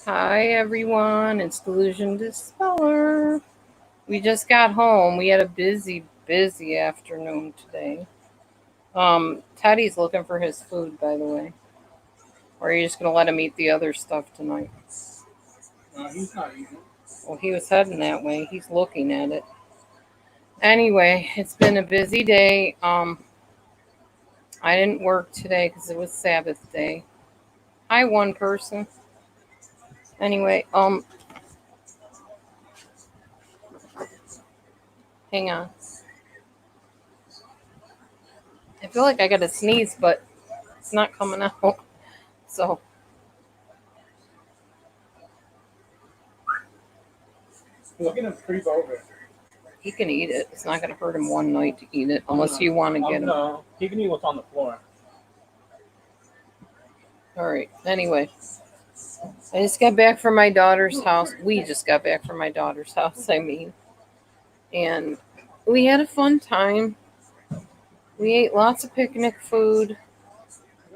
Hi everyone, it's Delusion Dispeller. We just got home. We had a busy afternoon today. Teddy's looking for his food, by the way. Or are you just gonna let him eat the other stuff tonight? No, he's not eating. Well, he was heading that way. He's looking at it. Anyway, it's been a busy day. I didn't work today because it was Sabbath day. Hi, one person. Anyway, hang on. I feel like I got to sneeze, but it's not coming out. So Look at him creep over. he can eat it. It's not going to hurt him one night to eat it unless you want to get him. No, he can eat what's on the floor. All right. Anyway, I just got back from my daughter's house. We just got back from my daughter's house, and we had a fun time. We ate lots of picnic food.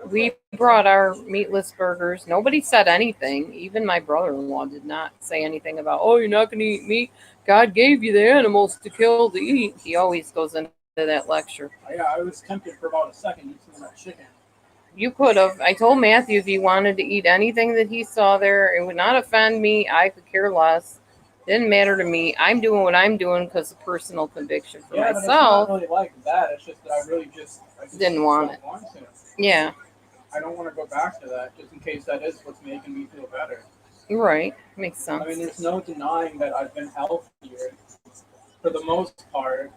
We brought our meatless burgers. Nobody said anything. Even my brother in law did not say anything about, oh, you're not going to eat meat. God gave you the animals to kill to eat. He always goes into that lecture. Yeah, I was tempted for about a second eating some of that chicken. You could have. I told Matthew if he wanted to eat anything that he saw there, it would not offend me. I could care less. Didn't matter to me. I'm doing what I'm doing because of personal conviction for Yeah, but it's myself. not really like that. It's just that I really just Didn't want it. don't want to. Yeah, I don't want to go back to that just in case that is what's making me feel better. you're right. Makes I mean, sense. there's no denying that I've been healthier for the most part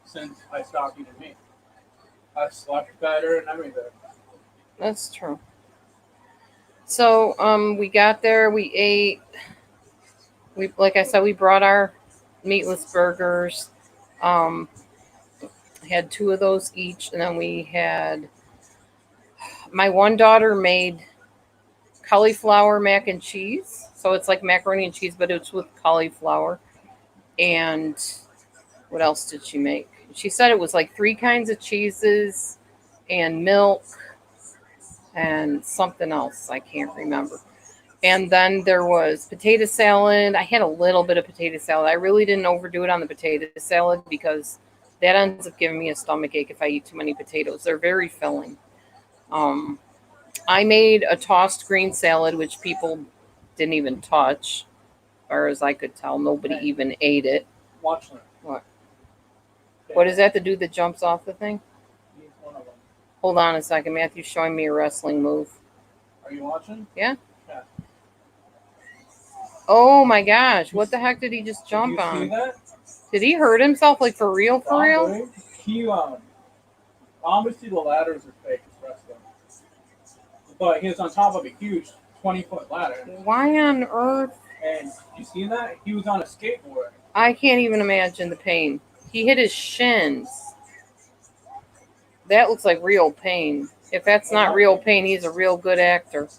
since I stopped eating meat. I slept better and everything. That's true. So, we got there. We ate. We, like I said, we brought our meatless burgers. Um, had two of those each, and then we had my one daughter made cauliflower mac and cheese. So it's like macaroni and cheese, but it's with cauliflower. And what else did she make? She said it was like three kinds of cheeses and milk and something else. I can't remember. And then there was potato salad. I had a little bit of potato salad. I really didn't overdo it on the potato salad because that ends up giving me a stomach ache if I eat too many potatoes. They're very filling. Um, I made a tossed green salad, which people didn't even touch, as far as I could tell. Nobody Hey, even ate it. watch them. What? Okay, What is that? The dude that jumps off the thing? he's one of them. Hold on a second. Matthew's showing me a wrestling move. Are you watching? Yeah. Yeah. Oh my gosh. What the heck did he just Did jump you see on? that? Did he hurt himself like for real? For real? Probably. He obviously the ladders are fake, it's wrestling. But he was on top of a huge 20-foot ladder. Why on earth? And you see that? He was on a skateboard. I can't even imagine the pain. He hit his shins. That looks like real pain. If that's not real pain, he's a real good actor.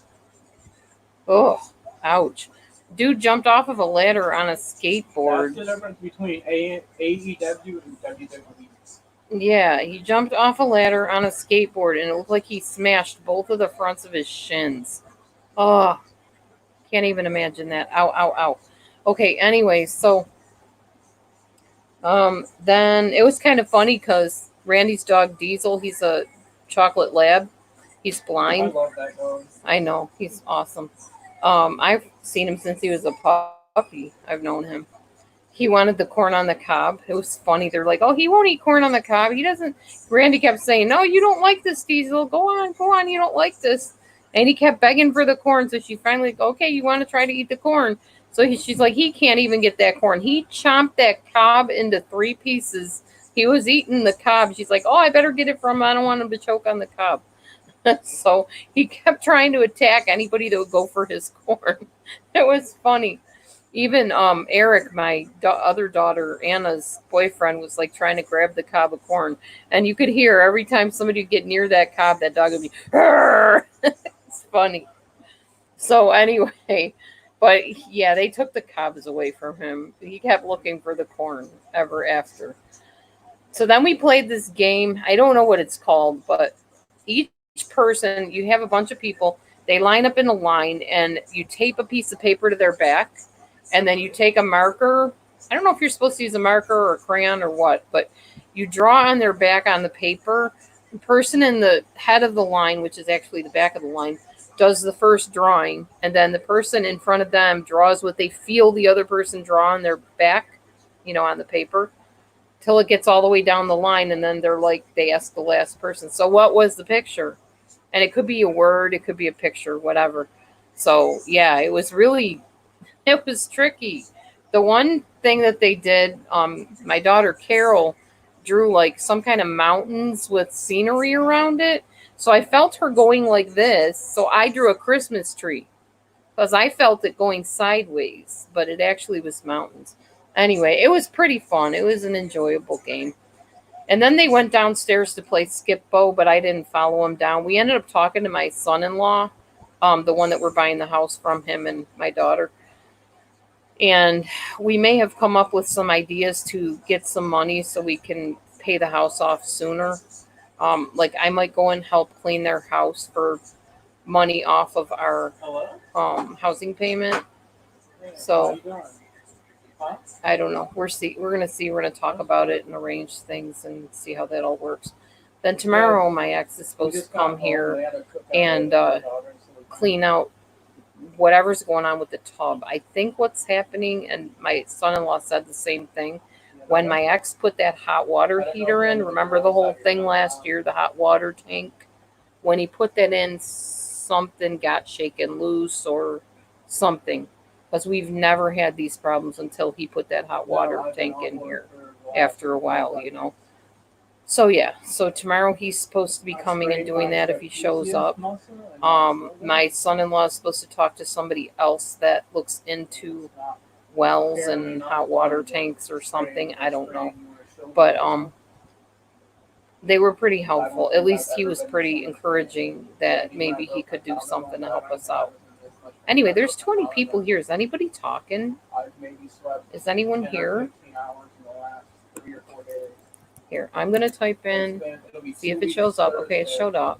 Ugh. Ouch. Dude jumped off of a ladder on a That's skateboard. the difference between AEW and WWE. Yeah, he jumped off a ladder on a skateboard and it looked like he smashed both of the fronts of his shins. Oh, can't even imagine that. Ow, ow, ow. Okay, anyway, so then it was kind of funny because Randy's dog Diesel, he's a chocolate lab. He's I blind. love that dog. I know, he's awesome. I've seen him since he was a puppy. I've known him. He wanted the corn on the cob. It was funny. They're like, "Oh, he won't eat corn on the cob. He doesn't." Randy kept saying, "No, you don't like this, Diesel. Go on. You don't like this." And he kept begging for the corn. So she finally, okay, you want to try to eat the corn? So she's like, he can't even get that corn. He chomped that cob into three pieces. He was eating the cob. She's like, oh, I better get it from him. I don't want him to choke on the cob. So he kept trying to attack anybody that would go for his corn. It was funny. Even Eric, my other daughter Anna's boyfriend, was like trying to grab the cob of corn, and you could hear every time somebody would get near that cob, that dog would be. It's funny. So anyway, but yeah, they took the cobs away from him. He kept looking for the corn ever after. So then we played this game. I don't know what it's called, but each person, you have a bunch of people. They line up in a line, and you tape a piece of paper to their back, and then you take a marker. I don't know if you're supposed to use a marker or a crayon or what, but you draw on their back on the paper. The person in the head of the line, which is actually the back of the line, does the first drawing, and then the person in front of them draws what they feel the other person draw on their back, on the paper, till it gets all the way down the line, and then they ask the last person, so what was the picture? And it could be a word, it could be a picture, whatever. So yeah, it was tricky. The one thing that they did, my daughter Carol drew like some kind of mountains with scenery around it. So I felt her going like this. So I drew a Christmas tree because I felt it going sideways, but it actually was mountains. Anyway, it was pretty fun. It was an enjoyable game. And then they went downstairs to play skip bo, but I didn't follow them down. We ended up talking to my son-in-law, the one that we're buying the house from, him and my daughter. And we may have come up with some ideas to get some money so we can pay the house off sooner. Like I might go and help clean their house for money off of our Hello? housing payment. Hey, So- how you doing? Huh? I don't know. We're gonna see. We're gonna talk about it and arrange things and see how that all works. Then tomorrow, my ex is We supposed to just got come home, here they had a cookout and, with my daughter, so we- clean out whatever's going on with the tub. I think what's happening, and my son-in-law said the same thing. When my ex put that hot water heater in, remember the whole thing last year, the hot water tank? When he put that in, something got shaken loose or something. Because we've never had these problems until he put that hot water tank in here after a while. So yeah, so tomorrow he's supposed to be coming and doing that if he shows up. My son-in-law is supposed to talk to somebody else that looks into wells and hot water tanks or something. I don't know. But they were pretty helpful. At least he was pretty encouraging that maybe he could do something to help us out. Anyway, there's 20 people here. Is anybody talking? Is anyone here? Here, I'm gonna type in, see if it shows up. Okay, it showed up.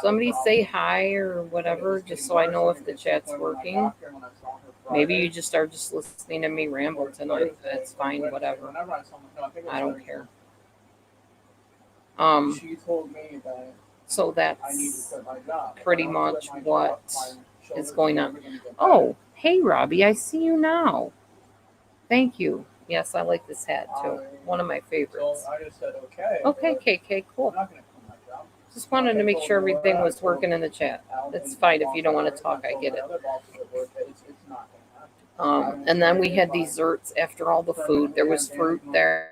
Somebody say hi or whatever, just so I know if the chat's working. Maybe you just are just listening to me ramble tonight. That's fine, whatever. I don't care. She told me that So I need to that's quit my job. pretty much what is going on. Oh, hey Robbie, I see you now. Thank you. Yes, I like this hat too. One of my So favorites. I just said, okay. Okay, KK, I'm cool. not gonna quit my job. Just wanted to make sure everything was working in the chat. It's fine if you don't want to talk, I get it. And then we had desserts after all the food. There was fruit there.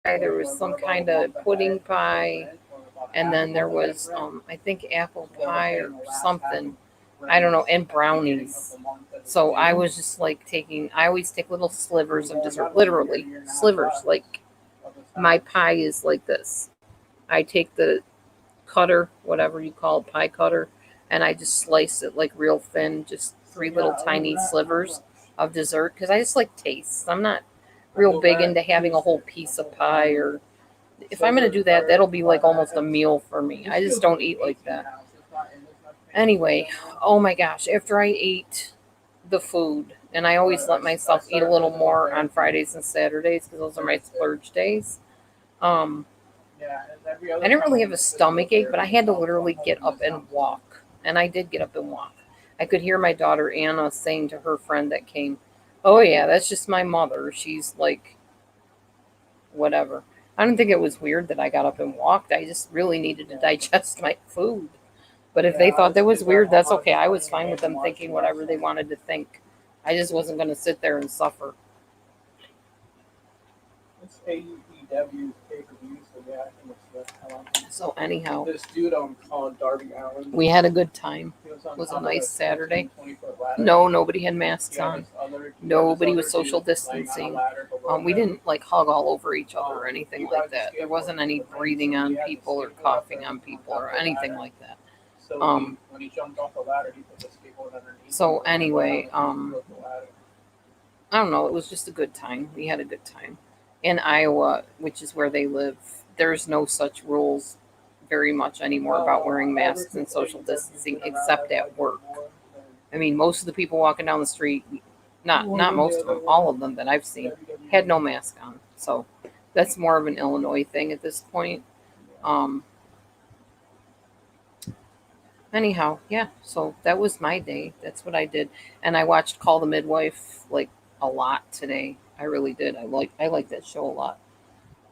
There was some kind of pudding pie, and then there was, I think, apple pie or something. I don't know, and brownies. So I was just like I always take little slivers of dessert, literally slivers. Like my pie is like this. I take the cutter, whatever you call it, pie cutter, and I just slice it like real thin, just 3 little tiny slivers of dessert because I just like taste. I'm not real big into having a whole piece of pie, or if I'm going to do that, that'll be like almost a meal for me. I just don't eat like that. Anyway, oh my gosh, after I ate the food, and I always let myself eat a little more on Fridays and Saturdays because those are my splurge days. I didn't really have a stomach ache, but I had to literally get up and walk. And I did get up and walk. I could hear my daughter Anna saying to her friend that came, "Oh yeah, that's just my mother. She's like, whatever." I don't think it was weird that I got up and walked. I just really needed to digest my food. But if they thought that was weird, that's okay. I was fine with them thinking whatever they wanted to think. I just wasn't going to sit there and suffer. It's AEW pay-per-view, so yeah, I think it's the hell. So anyhow, This dude called Darby Allin. we had a good time. He was on was a top of nice Saturday. 20-foot ladder. No, nobody had masks He had on. this other- Nobody he had was this social other dude laying on a distancing. ladder below We him. didn't like hug all over each other or anything like that. There wasn't any breathing on people or coughing on people or anything like that. So when he jumped off the ladder, he put the skateboard underneath. So him. anyway, Broke the ladder. I don't know. It was just a good time. We had a good time. In Iowa, which is where they live, there's no such rules very much anymore about wearing masks and social distancing, except at work. I mean, most of the people walking down the street, not most of them, all of them that I've seen, had no mask on. So that's more of an Illinois thing at this point. Um, Anyhow, yeah. So that was my day. That's what I did, and I watched Call the Midwife like a lot today. I really did. I like that show a lot.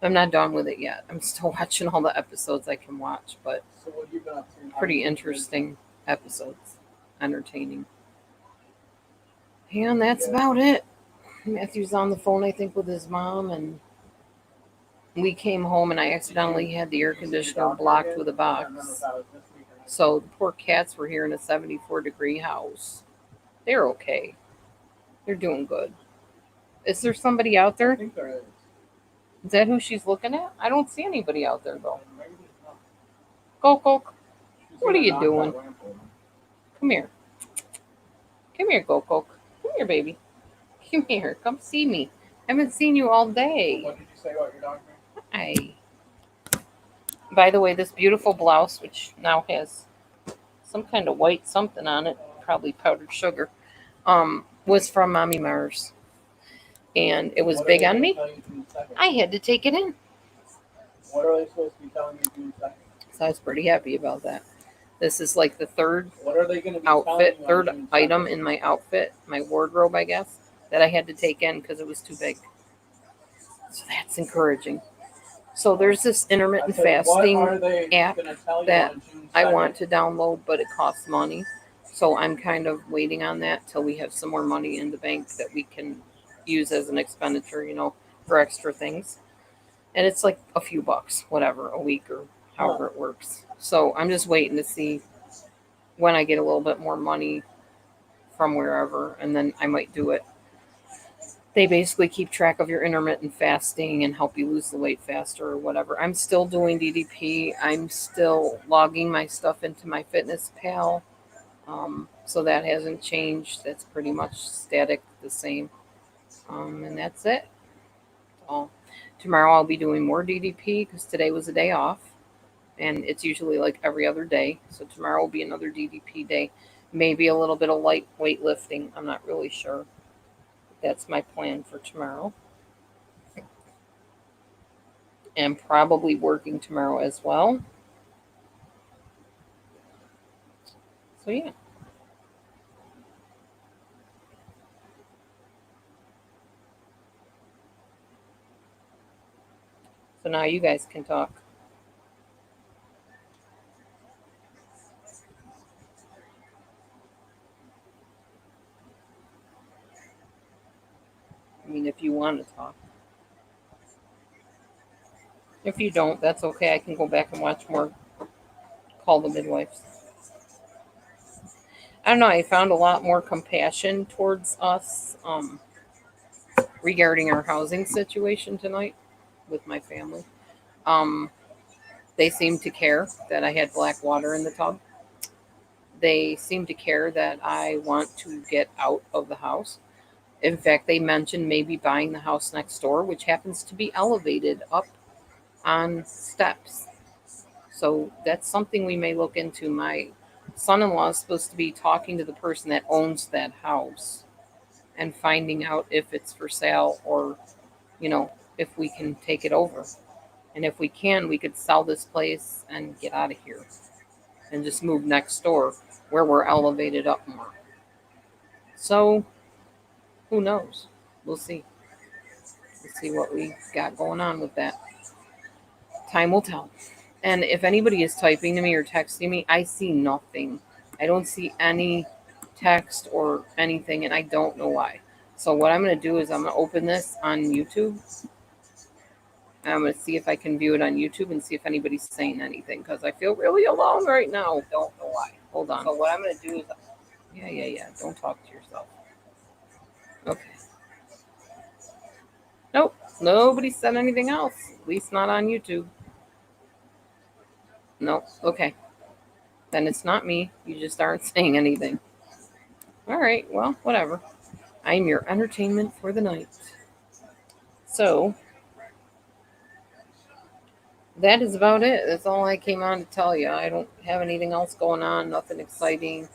I'm not done with it yet. I'm still watching all the episodes I can watch, but So what have you been up to? pretty interesting episodes, entertaining. And that's about it. Matthew's on the phone, I think, with his mom, and we came home, and I accidentally had the air conditioner blocked with a box. So the poor cats were here in a 74-degree house. They're okay. They're doing good. Is there somebody out I there? think there is. Is that who she's looking at? I don't see anybody out there though. Maybe there's not. Coco, She's What are gonna you knock doing? that lamp over. come here. Come here, Coco. Come here, baby. Come here. Come see me. I haven't seen you all day. What did you say about your dog? Hi. By the way, this beautiful blouse, which now has some kind of white something on it, probably powdered sugar, was from Mommy Mars. And it was What are big they on gonna me. tell you to do second? I had to take it in. What are they supposed to be telling you to do second? So I was pretty happy about that. This is like the third What are they going to be telling outfit, you on third June item 2nd? in my outfit, my wardrobe, I guess, that I had to take in because it was too big. So that's encouraging. So there's this intermittent I said, fasting what are they app gonna tell you that on June 2nd? I want to download, but it costs money. So I'm kind of waiting on that till we have some more money in the bank that we can use as an expenditure, for extra things. And it's like a few bucks, whatever, a week or however it works. So I'm just waiting to see when I get a little bit more money from wherever, and then I might do it. They basically keep track of your intermittent fasting and help you lose the weight faster or whatever. I'm still doing DDP. I'm still logging my stuff into my Fitness Pal. So that hasn't changed. That's pretty much static, the same. And that's it. Oh, tomorrow I'll be doing more DDP because today was a day off. And it's usually like every other day. So tomorrow will be another DDP day. Maybe a little bit of light weightlifting. I'm not really sure. That's my plan for tomorrow. And probably working tomorrow as well. So yeah. So now you guys can talk. I mean, if you want to talk. If you don't, that's okay. I can go back and watch more Call the Midwives. I don't know. I found a lot more compassion towards us regarding our housing situation tonight with my family. Um, they seemed to care that I had black water in the tub. They seem to care that I want to get out of the house. In fact, they mentioned maybe buying the house next door, which happens to be elevated up on steps. So that's something we may look into. My son in law is supposed to be talking to the person that owns that house and finding out if it's for sale or, if we can take it over. And if we can, we could sell this place and get out of here and just move next door where we're elevated up more. So who knows? We'll see. We'll see what we got going on with that. Time will tell. And if anybody is typing to me or texting me, I see nothing. I don't see any text or anything, and I don't know why. So what I'm going to do is I'm going to open this on YouTube. And I'm going to see if I can view it on YouTube and see if anybody's saying anything because I feel really alone right now. Don't know why. Hold on. So what I'm going to do is, yeah. Don't talk to yourself. Okay. Nope. Nobody said anything else. At least not on YouTube. Nope. Okay. Then it's not me. You just aren't saying anything. All right. Well, whatever. I'm your entertainment for the night. So, that is about it. That's all I came on to tell you. I don't have anything else going on, nothing exciting,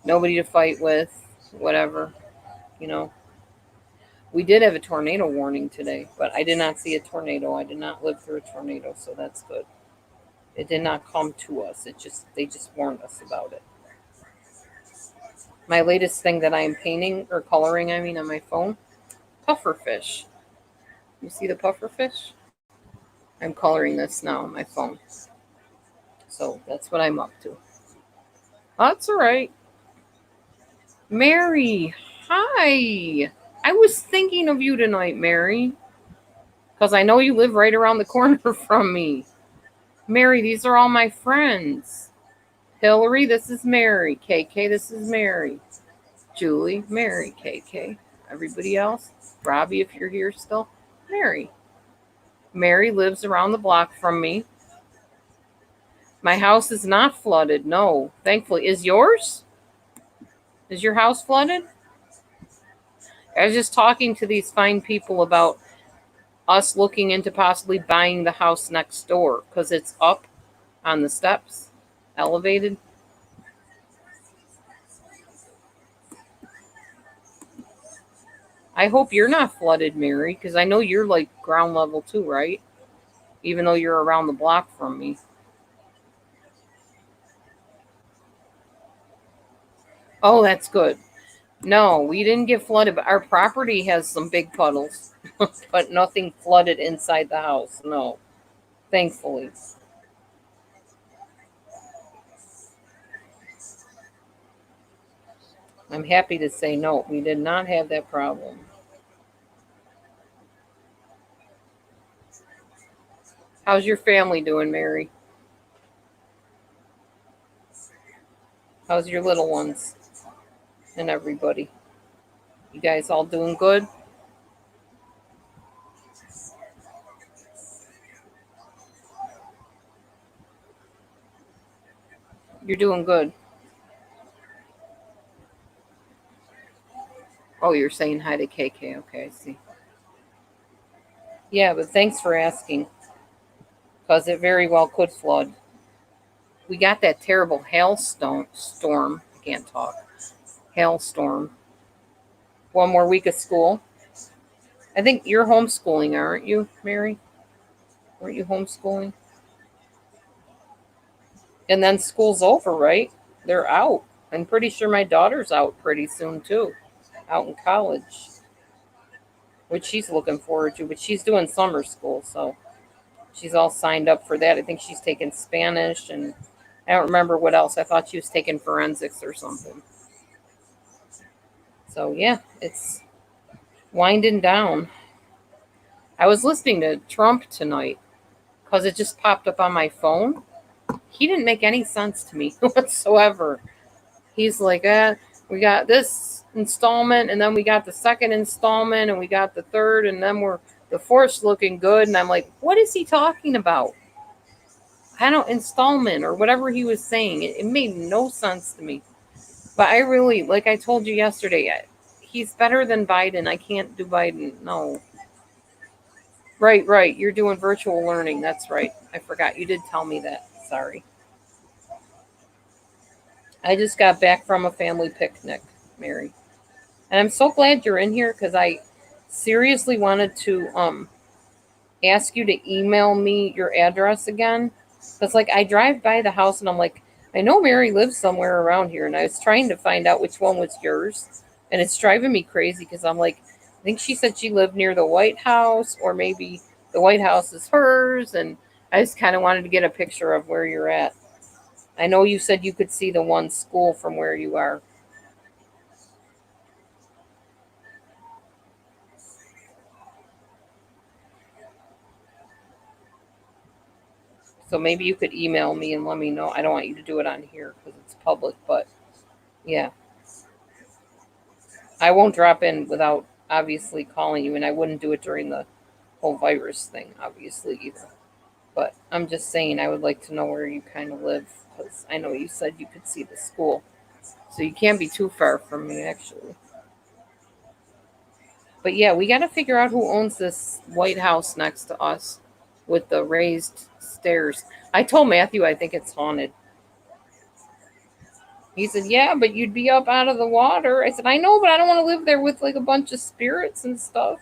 nobody to fight with, whatever. You know, we did have a tornado warning today, but I did not see a tornado. I did not live through a tornado, so that's good. It did not come to us. They just warned us about it. My latest thing that I am painting or coloring, I mean, on my phone, puffer fish. You see the puffer fish? I'm coloring this now on my phone. So that's what I'm up to. That's all right. Mary, hi. I was thinking of you tonight, Mary, because I know you live right around the corner from me. Mary, these are all my friends. Hillary, this is Mary. KK, this is Mary. Julie, Mary, KK. Everybody else, Robbie, if you're here still, Mary. Mary lives around the block from me. My house is not flooded. No, thankfully. Is yours? Is your house flooded? I was just talking to these fine people about us looking into possibly buying the house next door because it's up on the steps, elevated. I hope you're not flooded, Mary, because I know you're like ground level too, right? Even though you're around the block from me. Oh, that's good. No, we didn't get flooded, but our property has some big puddles, but nothing flooded inside the house. No, thankfully. I'm happy to say no, we did not have that problem. How's your family doing, Mary? How's your little ones and everybody? You guys all doing good? You're doing good. Oh, you're saying hi to KK. Okay, I see. Yeah, but thanks for asking, because it very well could flood. We got that terrible hailstone storm. I can't talk. Hailstorm. One more week of school. I think you're homeschooling, aren't you, Mary? Weren't you homeschooling? And then school's over, right? They're out. I'm pretty sure my daughter's out pretty soon too, out in college, which she's looking forward to. But she's doing summer school, so she's all signed up for that. I think she's taking Spanish, and I don't remember what else. I thought she was taking forensics or something. So yeah, it's winding down. I was listening to Trump tonight because it just popped up on my phone. He didn't make any sense to me whatsoever. He's like, we got this installment, and then we got the second installment, and we got the third, and then the fourth's looking good. And I'm like, what is he talking about? I don't installment or whatever he was saying. It made no sense to me. But I really, like I told you yesterday, he's better than Biden. I can't do Biden. No. Right, right. You're doing virtual learning. That's right. I forgot. You did tell me that. Sorry. I just got back from a family picnic, Mary. And I'm so glad you're in here because I seriously wanted to ask you to email me your address again. Because like I drive by the house and I'm like, I know Mary lives somewhere around here, and I was trying to find out which one was yours. And it's driving me crazy because I'm like, I think she said she lived near the White House, or maybe the White House is hers, and I just kind of wanted to get a picture of where you're at. I know you said you could see the one school from where you are. So maybe you could email me and let me know. I don't want you to do it on here because it's public, but yeah. I won't drop in without obviously calling you, and I wouldn't do it during the whole virus thing, obviously, either. But I'm just saying I would like to know where you kind of live because I know you said you could see the school. So you can't be too far from me, actually. But yeah, we got to figure out who owns this White House next to us with the raised stairs. I told Matthew I think it's haunted. He said, "Yeah, but you'd be up out of the water." I said, "I know, but I don't want to live there with like a bunch of spirits and stuff."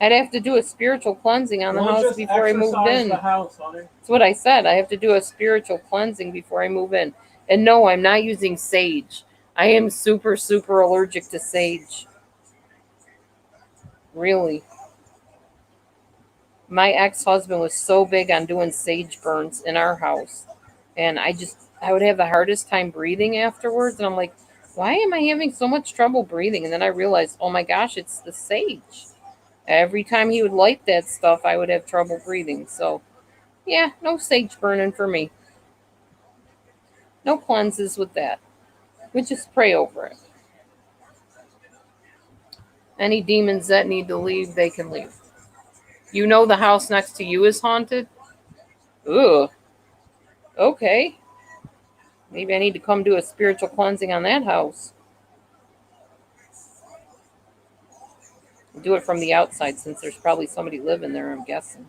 I'd have to do a spiritual cleansing on the We'll house just before I moved exercise in. the house, honey. That's what I said. I have to do a spiritual cleansing before I move in. And no, I'm not using sage. I am super, super allergic to sage. Really. My ex-husband was so big on doing sage burns in our house. And I would have the hardest time breathing afterwards. And I'm like, why am I having so much trouble breathing? And then I realized, oh my gosh, it's the sage. Every time he would light that stuff, I would have trouble breathing. So, yeah, no sage burning for me. No cleanses with that. We just pray over it. Any demons that need to leave, they can leave. You know the house next to you is haunted? Ugh. Okay. Maybe I need to come do a spiritual cleansing on that house. Do it from the outside since there's probably somebody living there, I'm guessing.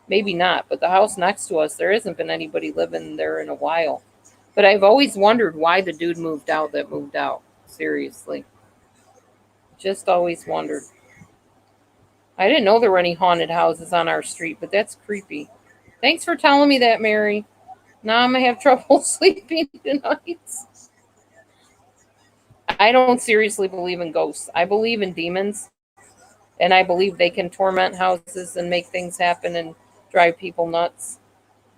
Maybe not, but the house next to us, there hasn't been anybody living there in a while. But I've always wondered why the dude moved out that moved out. Seriously. Just always wondered. I didn't know there were any haunted houses on our street, but that's creepy. Thanks for telling me that, Mary. Now I'm going to have trouble sleeping tonight. I don't seriously believe in ghosts. I believe in demons, and I believe they can torment houses and make things happen and drive people nuts.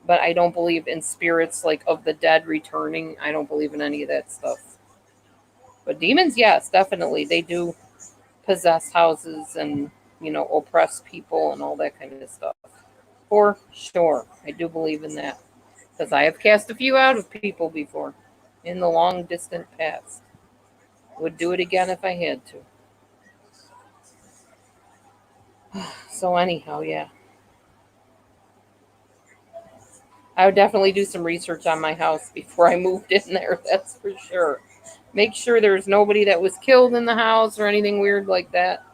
But I don't believe in spirits like of the dead returning. I don't believe in any of that stuff. But demons, yes, definitely. They do possess houses and, oppress people and all that kind of stuff. For sure. I do believe in that. Because I have cast a few out of people before in the long distant past. Would do it again if I had to. So anyhow, yeah. I would definitely do some research on my house before I moved in there, that's for sure. Make sure there's nobody that was killed in the house or anything weird like that.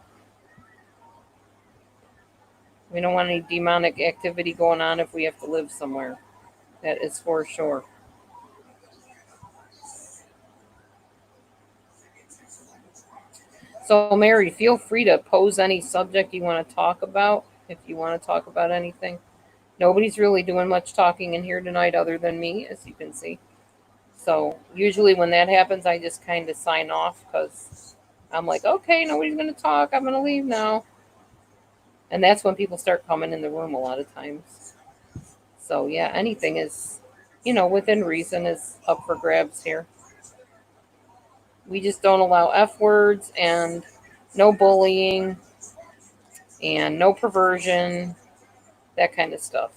We don't want any demonic activity going on if we have to live somewhere. That is for sure. So, Mary, feel free to pose any subject you want to talk about if you want to talk about anything. Nobody's really doing much talking in here tonight other than me, as you can see. So, usually when that happens, I just kind of sign off because I'm like, okay, nobody's going to talk. I'm going to leave now. And that's when people start coming in the room a lot of times. So, yeah, anything is, within reason is up for grabs here. We just don't allow F words and no bullying and no perversion, that kind of stuff.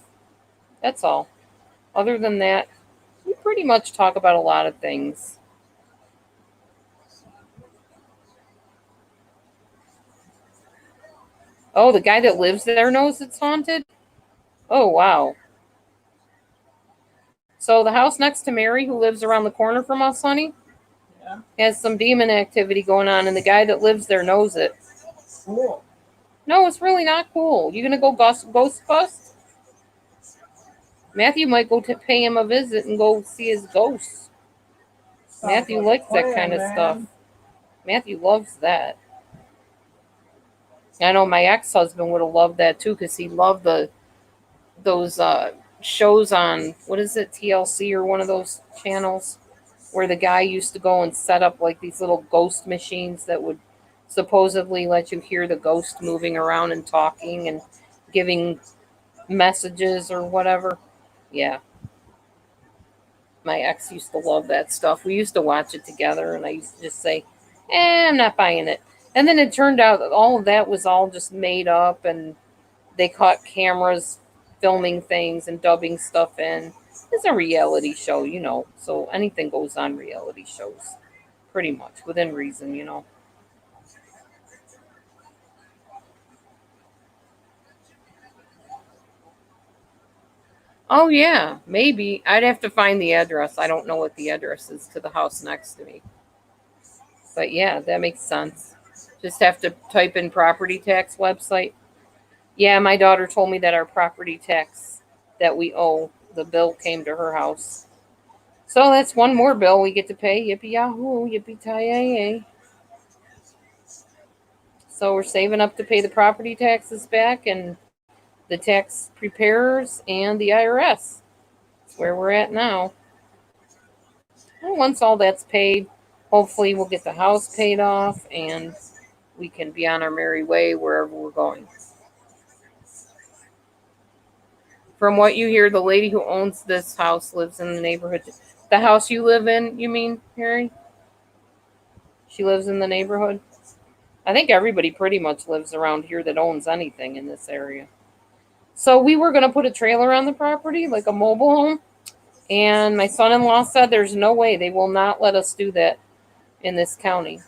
That's all. Other than that, we pretty much talk about a lot of things. Oh, the guy that lives there knows it's haunted? Oh, wow. So the house next to Mary, who lives around the corner from us, honey, Yeah. has some demon activity going on, and the guy that lives there knows it. Cool. No, it's really not cool. You gonna go ghost bust? Matthew might go to pay him a visit and go see his ghosts. Matthew likes that kind of stuff. Matthew loves that. I know my ex-husband would have loved that too because he loved those shows on, what is it, TLC or one of those channels where the guy used to go and set up like these little ghost machines that would supposedly let you hear the ghost moving around and talking and giving messages or whatever. Yeah. My ex used to love that stuff. We used to watch it together, and I used to just say, I'm not buying it. And then it turned out that all of that was all just made up, and they caught cameras filming things and dubbing stuff in. It's a reality show, so anything goes on reality shows, pretty much, within reason. Oh, yeah, maybe. I'd have to find the address. I don't know what the address is to the house next to me. But yeah, that makes sense. Just have to type in property tax website. Yeah, my daughter told me that our property tax that we owe, the bill came to her house. So that's one more bill we get to pay. Yippee yahoo, yippee ki So we're saving up to pay the property taxes back and the tax preparers and the IRS. That's where we're at now. And once all that's paid, hopefully we'll get the house paid off and we can be on our merry way wherever we're going. From what you hear, the lady who owns this house lives in the neighborhood. The house you live in, you mean, Harry? She lives in the neighborhood? I think everybody pretty much lives around here that owns anything in this area. So we were going to put a trailer on the property, like a mobile home. And my son in law said there's no way they will not let us do that in this county.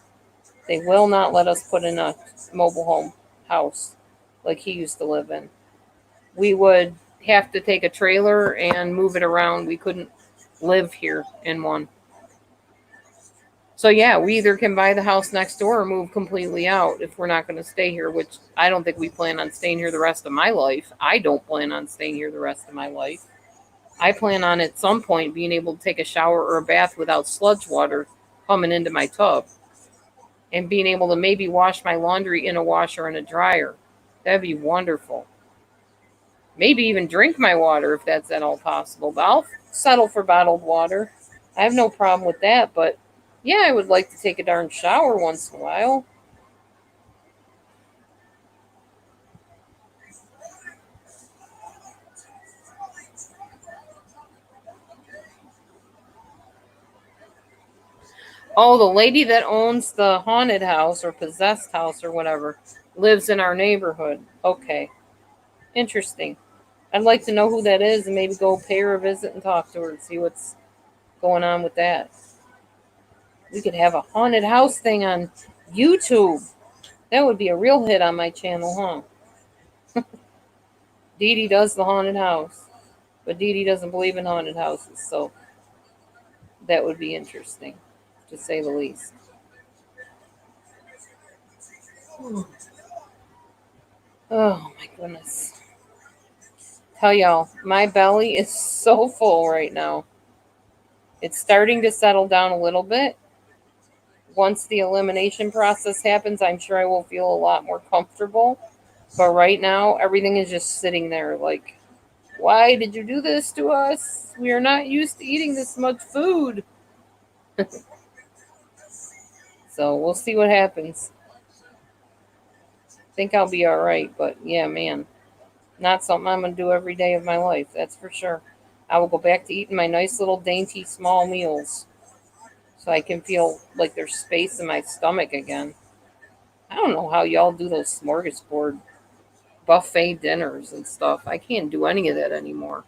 They will not let us put in a mobile home house like he used to live in. We would have to take a trailer and move it around. We couldn't live here in one. So yeah, we either can buy the house next door or move completely out if we're not going to stay here, which I don't think we plan on staying here the rest of my life. I don't plan on staying here the rest of my life. I plan on at some point being able to take a shower or a bath without sludge water coming into my tub and being able to maybe wash my laundry in a washer and a dryer. That'd be wonderful. Maybe even drink my water if that's at all possible. But I'll settle for bottled water. I have no problem with that, but yeah, I would like to take a darn shower once in a while. Oh, the lady that owns the haunted house or possessed house or whatever lives in our neighborhood. Okay, interesting. I'd like to know who that is and maybe go pay her a visit and talk to her and see what's going on with that. We could have a haunted house thing on YouTube. That would be a real hit on my channel, huh? Dee Dee does the haunted house, but Dee Dee doesn't believe in haunted houses, so that would be interesting, to say the least. Oh my goodness. Tell y'all, my belly is so full right now. It's starting to settle down a little bit. Once the elimination process happens, I'm sure I will feel a lot more comfortable. But right now, everything is just sitting there like, why did you do this to us? We are not used to eating this much food. So we'll see what happens. Think I'll be all right, but yeah, man, not something I'm gonna do every day of my life. That's for sure. I will go back to eating my nice little dainty small meals, so I can feel like there's space in my stomach again. I don't know how y'all do those smorgasbord buffet dinners and stuff. I can't do any of that anymore.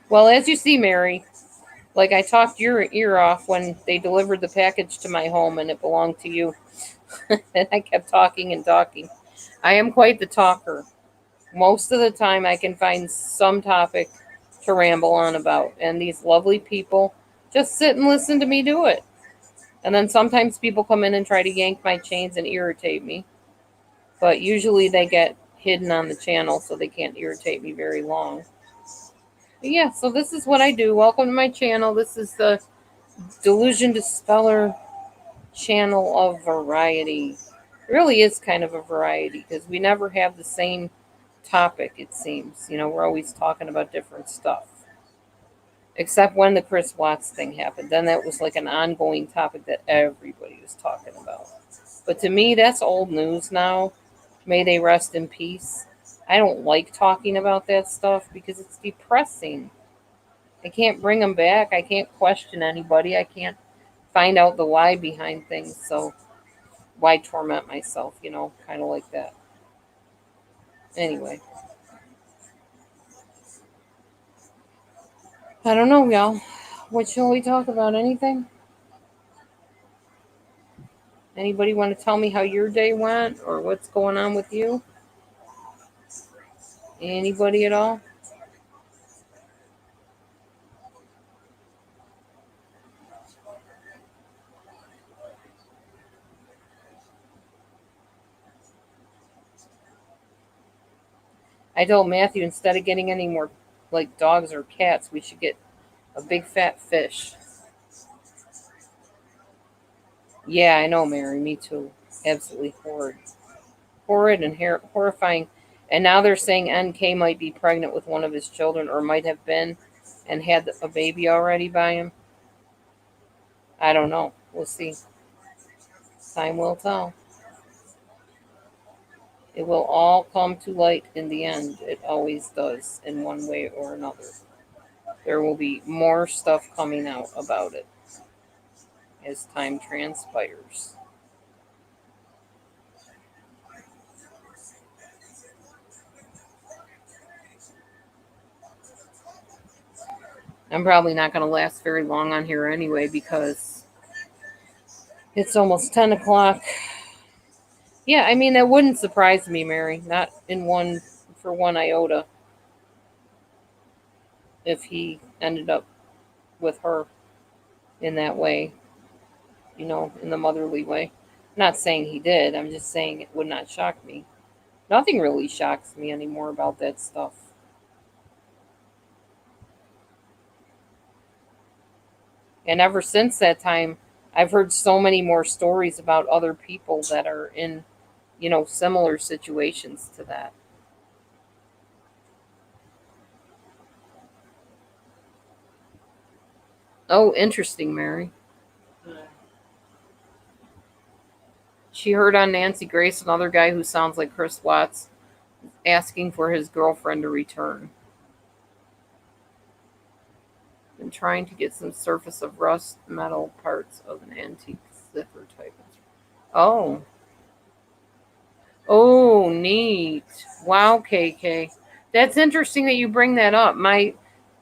Well, as you see, Mary, like I talked your ear off when they delivered the package to my home and it belonged to you. And I kept talking and talking. I am quite the talker. Most of the time, I can find some topic to ramble on about, and these lovely people just sit and listen to me do it. And then sometimes people come in and try to yank my chains and irritate me, but usually they get hidden on the channel so they can't irritate me very long. But yeah, so this is what I do. Welcome to my channel. This is the Delusion Dispeller channel of variety. It really is kind of a variety because we never have the same topic, it seems. We're always talking about different stuff. Except when the Chris Watts thing happened. Then that was like an ongoing topic that everybody was talking about. But to me, that's old news now. May they rest in peace. I don't like talking about that stuff because it's depressing. I can't bring them back. I can't question anybody. I can't find out the why behind things. So why torment myself, kind of like that. Anyway, I don't know, y'all. What shall we talk about? Anything? Anybody want to tell me how your day went or what's going on with you? Anybody at all? I told Matthew instead of getting any more like dogs or cats, we should get a big fat fish. Yeah, I know, Mary. Me too. Absolutely horrid. Horrid and horrifying. And now they're saying NK might be pregnant with one of his children, or might have been, and had a baby already by him. I don't know. We'll see. Time will tell. It will all come to light in the end. It always does, in one way or another. There will be more stuff coming out about it as time transpires. I'm probably not going to last very long on here anyway because it's almost 10 o'clock. Yeah, I mean, that wouldn't surprise me, Mary. Not in one, for one iota, if he ended up with her in that way, in the motherly way. Not saying he did, I'm just saying it would not shock me. Nothing really shocks me anymore about that stuff. And ever since that time, I've heard so many more stories about other people that are in, similar situations to that. Oh, interesting, Mary. Yeah. She heard on Nancy Grace another guy who sounds like Chris Watts asking for his girlfriend to return. Been trying to get some surface of rust metal parts of an antique zipper type. Oh. Oh, neat. Wow, KK. That's interesting that you bring that up. My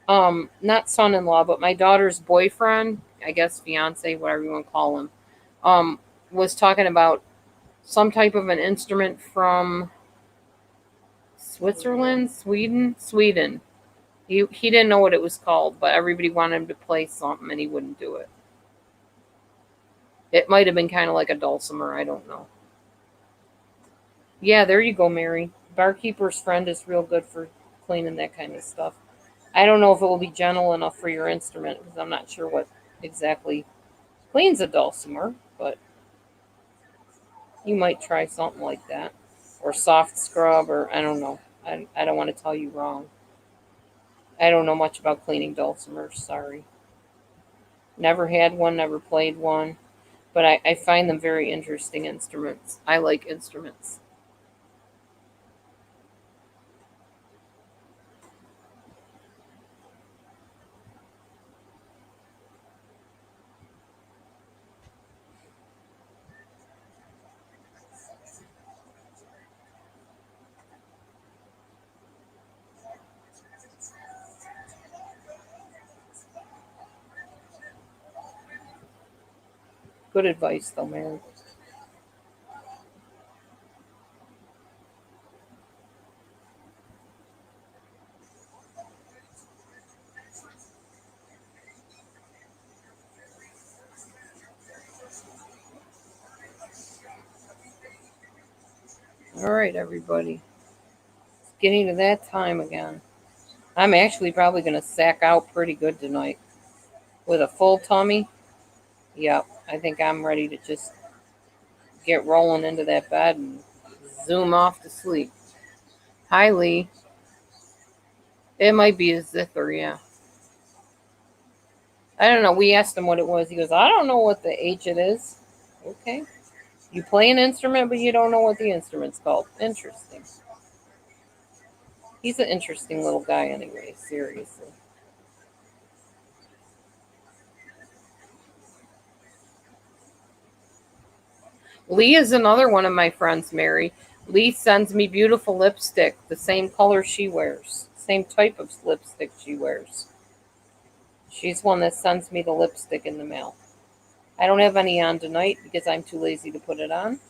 not son-in-law, but my daughter's boyfriend, I guess fiance, whatever you want to call him, um was talking about some type of an instrument from Switzerland, Sweden. He didn't know what it was called, but everybody wanted him to play something and he wouldn't do it. It might have been kind of like a dulcimer, I don't know. Yeah, there you go, Mary. Barkeeper's friend is real good for cleaning that kind of stuff. I don't know if it will be gentle enough for your instrument because I'm not sure what exactly cleans a dulcimer, but you might try something like that. Or soft scrub, or I don't know. I don't want to tell you wrong. I don't know much about cleaning dulcimers, sorry. Never had one, never played one, but I find them very interesting instruments. I like instruments. Good advice, though, Mary. All right, everybody. It's getting to that time again. I'm actually probably going to sack out pretty good tonight. With a full tummy, yep, I think I'm ready to just get rolling into that bed and zoom off to sleep. Hi, Lee. It might be a zither, yeah. I don't know. We asked him what it was. He goes, I don't know what the H it is. Okay. You play an instrument, but you don't know what the instrument's called. Interesting. He's an interesting little guy, anyway, seriously. Lee is another one of my friends, Mary. Lee sends me beautiful lipstick, the same color she wears, same type of lipstick she wears. She's one that sends me the lipstick in the mail. I don't have any on tonight because I'm too lazy to put it on,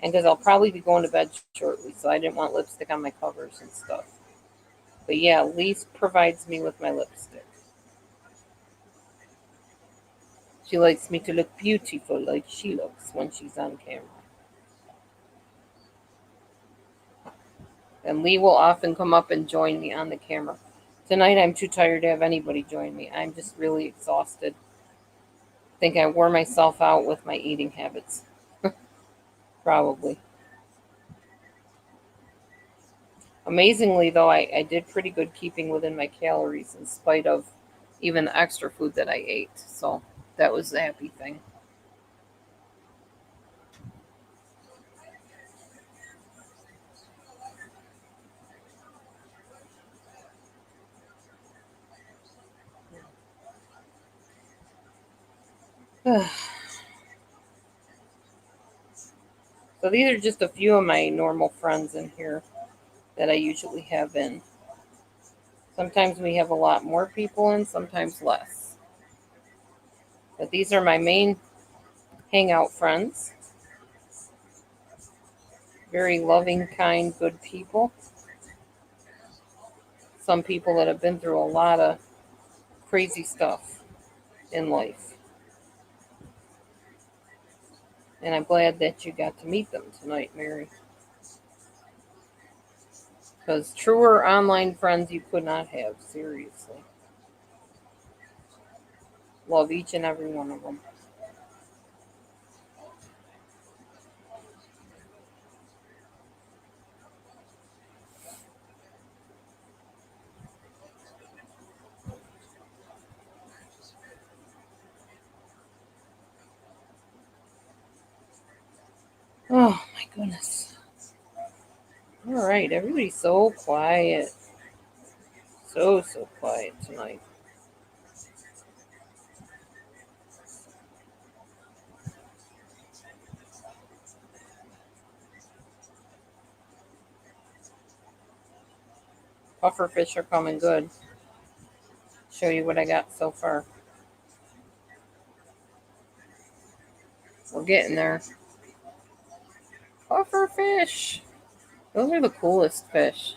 and because I'll probably be going to bed shortly, so I didn't want lipstick on my covers and stuff. But yeah, Lee provides me with my lipstick. She likes me to look beautiful like she looks when she's on camera. And Lee will often come up and join me on the camera. Tonight I'm too tired to have anybody join me. I'm just really exhausted. I think I wore myself out with my eating habits. Probably. Amazingly, though, I did pretty good keeping within my calories in spite of even the extra food that I ate. So that was the happy thing. So these are just a few of my normal friends in here that I usually have in. Sometimes we have a lot more people in, sometimes less. But these are my main hangout friends. Very loving, kind, good people. Some people that have been through a lot of crazy stuff in life. And I'm glad that you got to meet them tonight, Mary. Because truer online friends you could not have, seriously. Love each and every one of them. Oh my goodness. All right, everybody's so quiet. So quiet tonight. Puffer fish are coming good. Show you what I got so far. We're getting there. Puffer fish. Those are the coolest fish.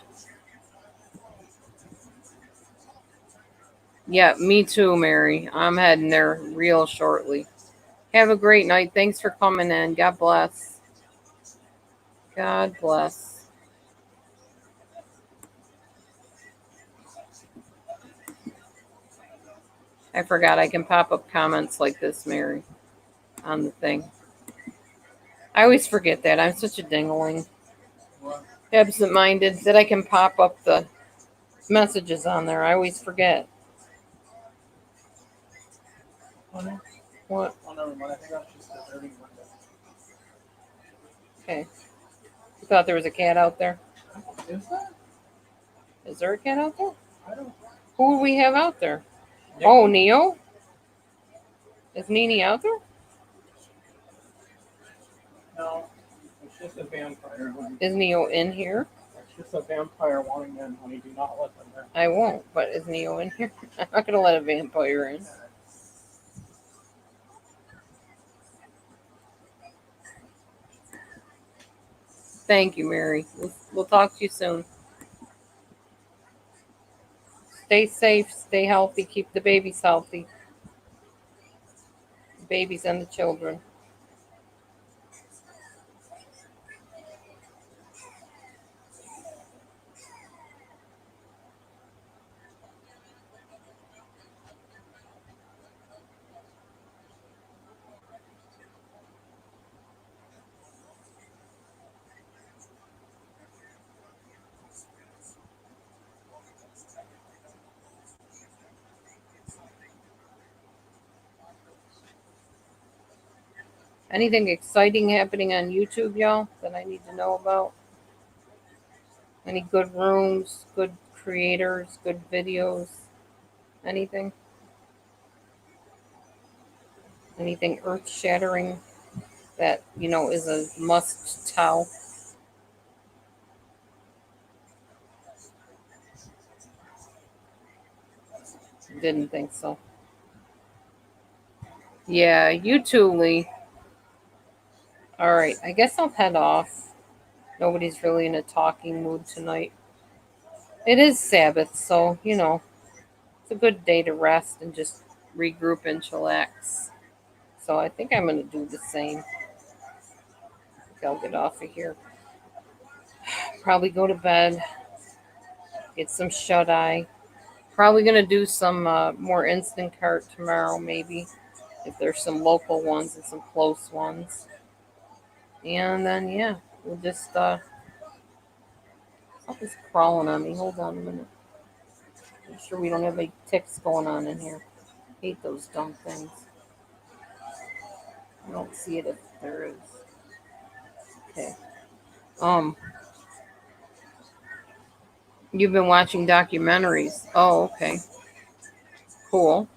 Yeah, me too, Mary. I'm heading there real shortly. Have a great night. Thanks for coming in. God bless. God bless. I forgot I can pop up comments like this, Mary, on the thing. I always forget that. I'm such a dingling. What? Absent minded that I can pop up the messages on there. I always forget. Honey? What? Oh, never mind. I think that's just a dirty window. Okay. You thought there was a cat out there? Is that? Is there a cat out there? I don't. Who do we have out there? Nick? Oh, Neo? Is Nene out there? No. It's just a vampire. Honey. Is Neo in here? It's just a vampire wanting in, honey. Do not let them in. I won't, but is Neo in here? I'm not going to let a vampire in. Thank you, Mary. We'll talk to you soon. Stay safe, stay healthy, keep the babies healthy. The babies and the children. Anything exciting happening on YouTube, y'all, that I need to know about? Any good rooms, good creators, good videos? Anything? Anything earth shattering that, is a must tell? Didn't think so. Yeah, you too, Lee. All right, I guess I'll head off. Nobody's really in a talking mood tonight. It is Sabbath, so, it's a good day to rest and just regroup and chillax. So I think I'm going to do the same. I think I'll get off of here. probably go to bed, get some shut eye. Probably gonna do some more instant cart tomorrow, maybe if there's some local ones and some close ones. And then yeah, we'll just something's crawling on me. Hold on a minute. Make sure we don't have any ticks going on in here. Hate those dumb things. I don't see it if there is. Okay. You've been watching documentaries. Oh, okay. Cool.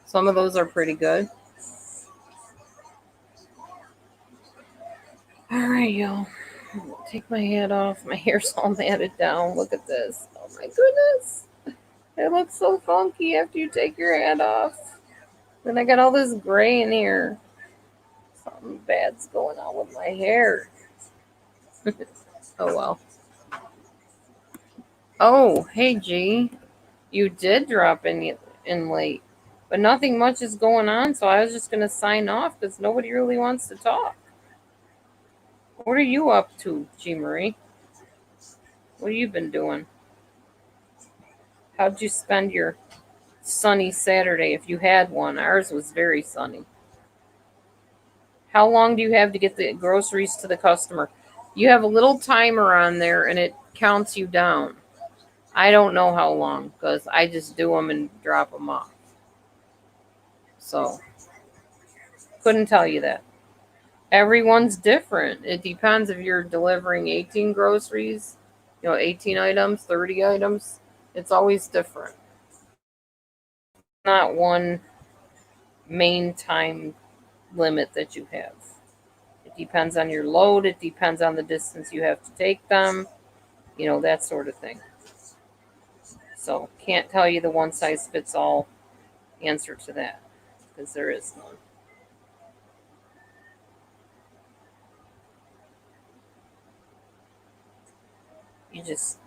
Some of those are pretty good. All right, y'all. Take my hat off. My hair's all matted down. Look at this. Oh my goodness. It looks so funky after you take your hat off. Then I got all this gray in here. Something bad's going on with my hair. Oh well. Oh, hey G. You did drop in late. But nothing much is going on, so I was just gonna sign off because nobody really wants to talk. What are you up to, G Marie? What have you been doing? How'd you spend your sunny Saturday if you had one? Ours was very sunny. How long do you have to get the groceries to the customer? You have a little timer on there and it counts you down. I don't know how long because I just do them and drop them off. So, couldn't tell you that. Everyone's different. It depends if you're delivering 18 groceries, 18 items, 30 items. It's always different. Not one main time limit that you have. It depends on your load. It depends on the distance you have to take them, that sort of thing. So, can't tell you the one size fits all answer to that because there is none. You just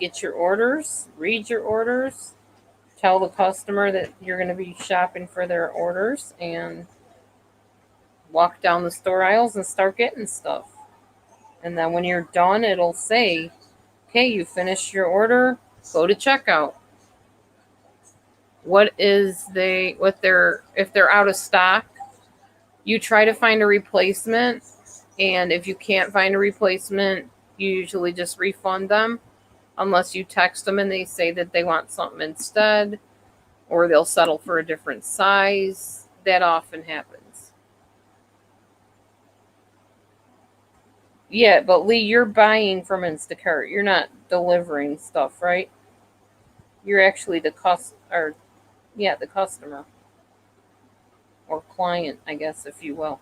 get your orders, read your orders, tell the customer that you're going to be shopping for their orders, and walk down the store aisles and start getting stuff. And then when you're done, it'll say, okay, you finished your order, go to checkout. If they're out of stock, you try to find a replacement. And if you can't find a replacement, you usually just refund them unless you text them and they say that they want something instead, or they'll settle for a different size. That often happens. Yeah, but Lee, you're buying from Instacart. You're not delivering stuff, right? You're actually the customer or client, I guess, if you will.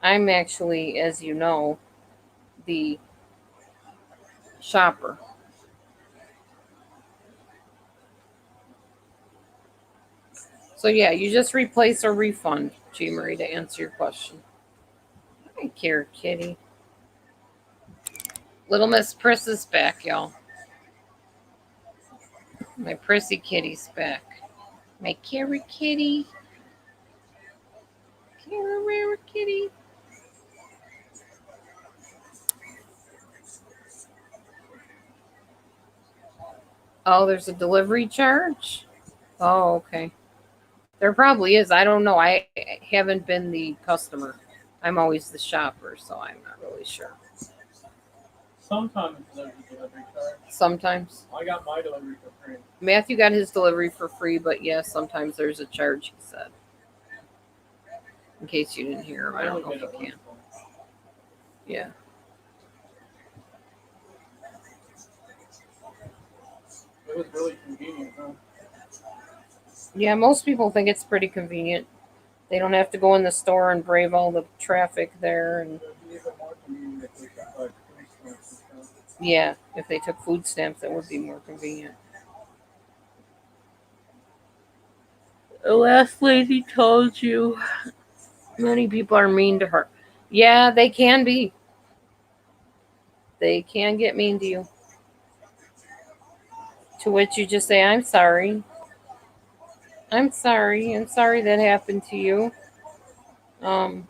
I'm actually, as you know, the shopper. So yeah, you just replace or refund, G Marie, to answer your question. Hi, care kitty. Little Miss Priss is back, y'all. My prissy kitty's back. My carrot kitty. Carrot kitty. Oh, there's a delivery charge? Oh, okay. There probably is. I don't know. I haven't been the customer. I'm always the shopper, so I'm not really sure. Sometimes there's a delivery charge. Sometimes. I got my delivery for free. Matthew got his delivery for free, but yes, sometimes there's a charge, he said. In case you didn't hear him, I don't know if you can. Yeah. It was really convenient, huh? Yeah, most people think it's pretty convenient. They don't have to go in the store and brave all the traffic there. And yeah, if they took food stamps, that would be more convenient. The last lady told you many people are mean to her. Yeah, they can be. They can get mean to you. To which you just say, I'm sorry. I'm sorry. I'm sorry that happened to you. Um,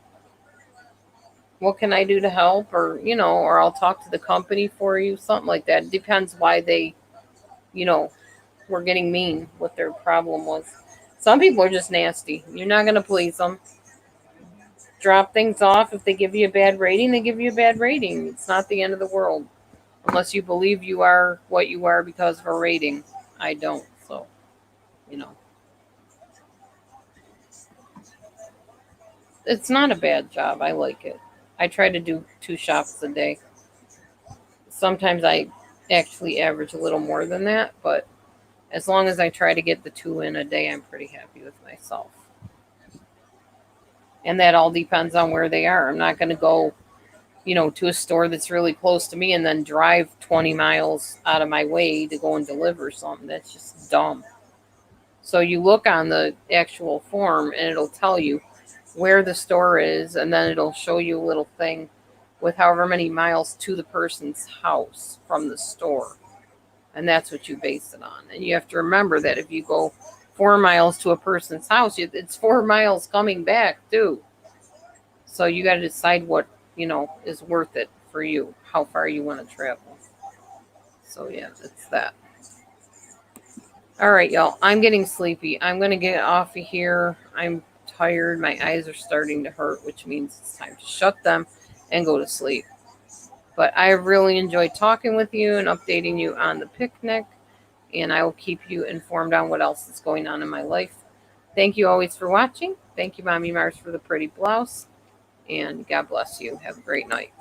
what can I do to help? Or, or I'll talk to the company for you, something like that. It depends why they, you know, were getting mean, what their problem was. Some people are just nasty. You're not going to please them. Drop things off. If they give you a bad rating, they give you a bad rating. It's not the end of the world. Unless you believe you are what you are because of a rating. I don't. So, you know. It's not a bad job. I like it. I try to do 2 shops a day. Sometimes I actually average a little more than that, but as long as I try to get the 2 in a day, I'm pretty happy with myself. And that all depends on where they are. I'm not going to go, to a store that's really close to me and then drive 20 miles out of my way to go and deliver something. That's just dumb. So you look on the actual form and it'll tell you where the store is, and then it'll show you a little thing with however many miles to the person's house from the store. And that's what you base it on. And you have to remember that if you go 4 miles to a person's house, it's 4 miles coming back too. So you got to decide what, is worth it for you, how far you want to travel. So yeah, it's that. All right, y'all. I'm getting sleepy. I'm going to get off of here. I'm tired. My eyes are starting to hurt, which means it's time to shut them and go to sleep. But I really enjoyed talking with you and updating you on the picnic, and I will keep you informed on what else is going on in my life. Thank you always for watching. Thank you, Mommy Mars, for the pretty blouse, and God bless you. Have a great night.